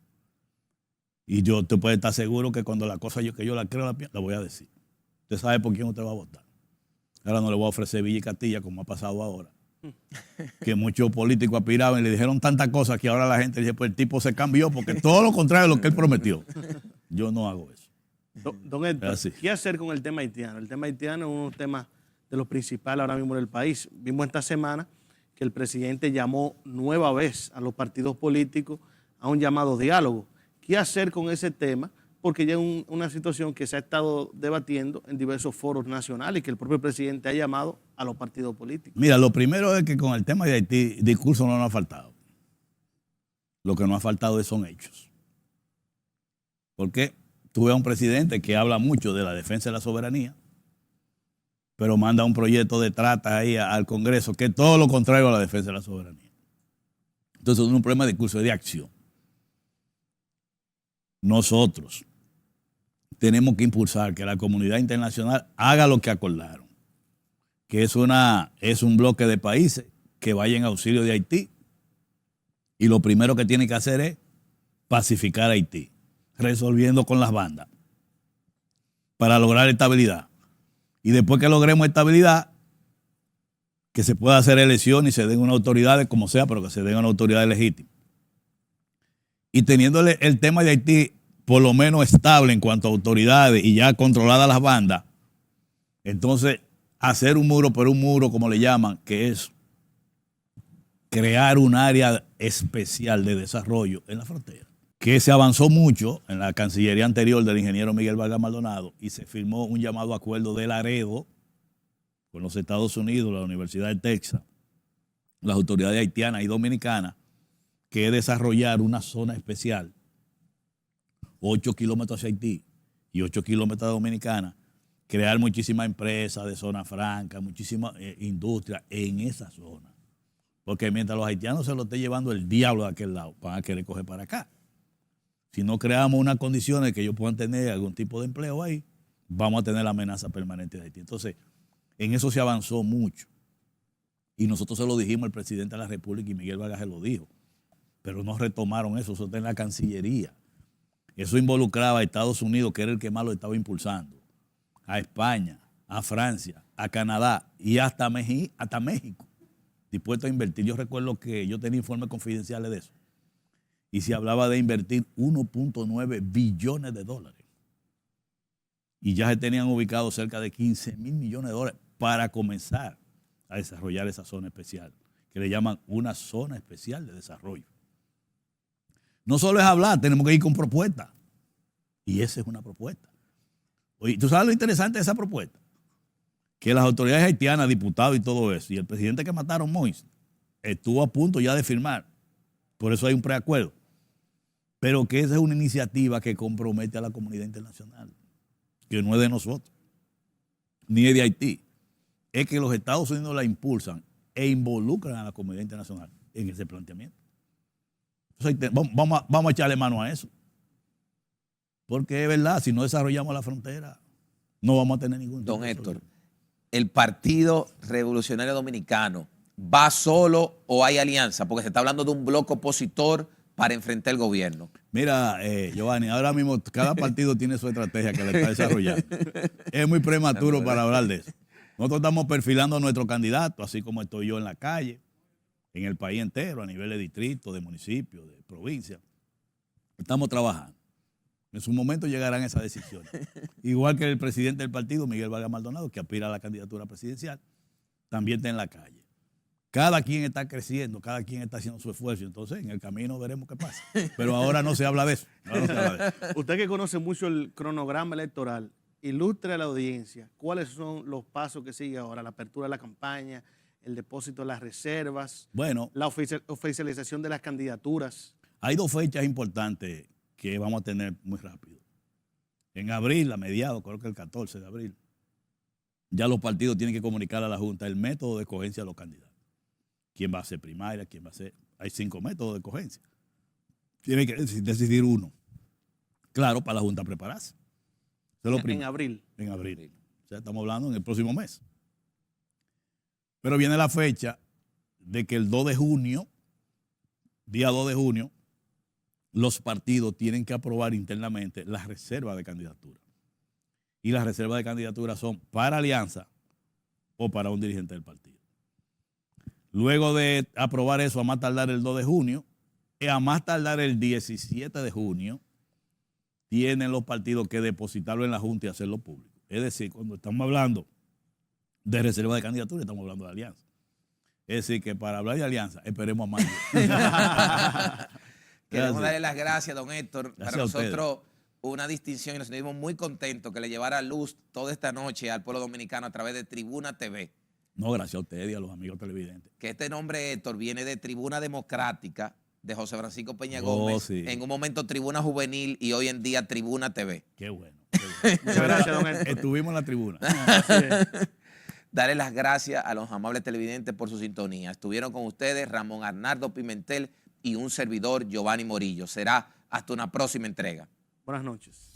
Y yo te puede estar seguro que cuando la cosa que yo la creo, la voy a decir. Usted sabe por quién usted va a votar. Ahora no le voy a ofrecer Villa y Castilla, como ha pasado ahora. Que muchos políticos aspiraban y le dijeron tantas cosas que ahora la gente dice, pues el tipo se cambió porque todo lo contrario de lo que él prometió. Yo no hago eso. Don Héctor, ¿qué hacer con el tema haitiano? El tema haitiano es uno de los temas de los principales ahora mismo en el país. Vimos esta semana que el presidente llamó nueva vez a los partidos políticos a un llamado diálogo. ¿Qué hacer con ese tema? Porque ya es una situación que se ha estado debatiendo en diversos foros nacionales y que el propio presidente ha llamado a los partidos políticos. Mira, lo primero es que con el tema de Haití, discurso no nos ha faltado. Lo que nos ha faltado son hechos. Porque tú ves a un presidente que habla mucho de la defensa de la soberanía, pero manda un proyecto de trata ahí al Congreso que es todo lo contrario a la defensa de la soberanía. Entonces es un problema de discurso, de acción. Nosotros tenemos que impulsar que la comunidad internacional haga lo que acordaron, que es un bloque de países que vayan en auxilio de Haití. Y lo primero que tiene que hacer es pacificar a Haití, resolviendo con las bandas, para lograr estabilidad. Y después que logremos estabilidad, que se pueda hacer elecciones y se den unas autoridades, como sea, pero que se den unas autoridades legítimas. Y teniéndole el tema de Haití por lo menos estable en cuanto a autoridades y ya controladas las bandas, entonces hacer un muro por un muro, como le llaman, que es crear un área especial de desarrollo en la frontera, que se avanzó mucho en la Cancillería anterior del ingeniero Miguel Vargas Maldonado y se firmó un llamado acuerdo de Laredo con los Estados Unidos, la Universidad de Texas, las autoridades haitianas y dominicanas, que es desarrollar una zona especial, 8 kilómetros hacia Haití y 8 kilómetros de Dominicana, crear muchísimas empresas de zona franca, muchísimas industrias en esa zona. Porque mientras los haitianos se lo esté llevando el diablo de aquel lado, van a querer coger para acá. Si no creamos unas condiciones que ellos puedan tener algún tipo de empleo ahí, vamos a tener la amenaza permanente de Haití. Entonces, en eso se avanzó mucho. Y nosotros se lo dijimos al presidente de la República y Miguel Vargas se lo dijo. Pero no retomaron eso está en la Cancillería. Eso involucraba a Estados Unidos, que era el que más lo estaba impulsando, a España, a Francia, a Canadá y hasta México, dispuesto a invertir. Yo recuerdo que yo tenía informes confidenciales de eso. Y se hablaba de invertir 1.9 billones de dólares. Y ya se tenían ubicados cerca de 15 mil millones de dólares para comenzar a desarrollar esa zona especial, que le llaman una zona especial de desarrollo. No solo es hablar, tenemos que ir con propuestas. Y esa es una propuesta. Oye, ¿tú sabes lo interesante de esa propuesta? Que las autoridades haitianas, diputados y todo eso, y el presidente que mataron, Moïse, estuvo a punto ya de firmar. Por eso hay un preacuerdo. Pero que esa es una iniciativa que compromete a la comunidad internacional, que no es de nosotros, ni es de Haití. Es que los Estados Unidos la impulsan e involucran a la comunidad internacional en ese planteamiento. Entonces, vamos a echarle mano a eso. Porque es verdad, si no desarrollamos la frontera, no vamos a tener ningún tipo Don de Héctor, problema. ¿el Partido Revolucionario Dominicano va solo o hay alianza? Porque se está hablando de un bloque opositor para enfrentar el gobierno. Mira, Giovanni, ahora mismo cada partido tiene su estrategia que le está desarrollando. Es muy prematuro para hablar de eso. Nosotros estamos perfilando a nuestro candidato, así como estoy yo en la calle, en el país entero, a nivel de distrito, de municipio, de provincia. Estamos trabajando. En su momento llegarán esas decisiones. Igual que el presidente del partido, Miguel Vargas Maldonado, que aspira a la candidatura presidencial, también está en la calle. Cada quien está creciendo, cada quien está haciendo su esfuerzo. Entonces, en el camino veremos qué pasa. Pero ahora no se habla de eso. No se habla de eso. Usted que conoce mucho el cronograma electoral, ilustre a la audiencia cuáles son los pasos que sigue ahora, la apertura de la campaña, el depósito de las reservas, Bueno, la oficialización de las candidaturas. hay dos fechas importantes que vamos a tener muy rápido. En abril, a mediados, creo que el 14 de abril, ya los partidos tienen que comunicar a la Junta el método de escogencia de los candidatos. ¿Quién va a ser primaria? ¿Quién va a ser? Hay 5 métodos de escogencia. Tiene que decidir uno. Claro, para la Junta prepararse. En abril. En abril. O sea, estamos hablando en el próximo mes. Pero viene la fecha de que el 2 de junio, día 2 de junio, los partidos tienen que aprobar internamente las reservas de candidatura. Y las reservas de candidatura son para alianza o para un dirigente del partido. Luego de aprobar eso, a más tardar el 2 de junio, y a más tardar el 17 de junio, tienen los partidos que depositarlo en la Junta y hacerlo público. Es decir, cuando estamos hablando de reserva de candidatura, estamos hablando de alianza. Es decir, que para hablar de alianza, esperemos a mayo. Queremos darle las gracias, don Héctor. Gracias para a ustedes. nosotros una distinción y nos sentimos muy contentos que le llevara luz toda esta noche al pueblo dominicano a través de Tribuna TV. No, gracias a ustedes y a los amigos televidentes. Que este nombre, Héctor, viene de Tribuna Democrática de José Francisco Peña Oh, Gómez. sí. En un momento Tribuna Juvenil y hoy en día Tribuna TV. Qué bueno. Qué bueno. Muchas gracias, don Héctor. Estuvimos en la tribuna. Así es. Darle las gracias a los amables televidentes por su sintonía. Estuvieron con ustedes Ramón Arnaldo Pimentel y un servidor, Giovanni Morillo. Será hasta una próxima entrega. Buenas noches.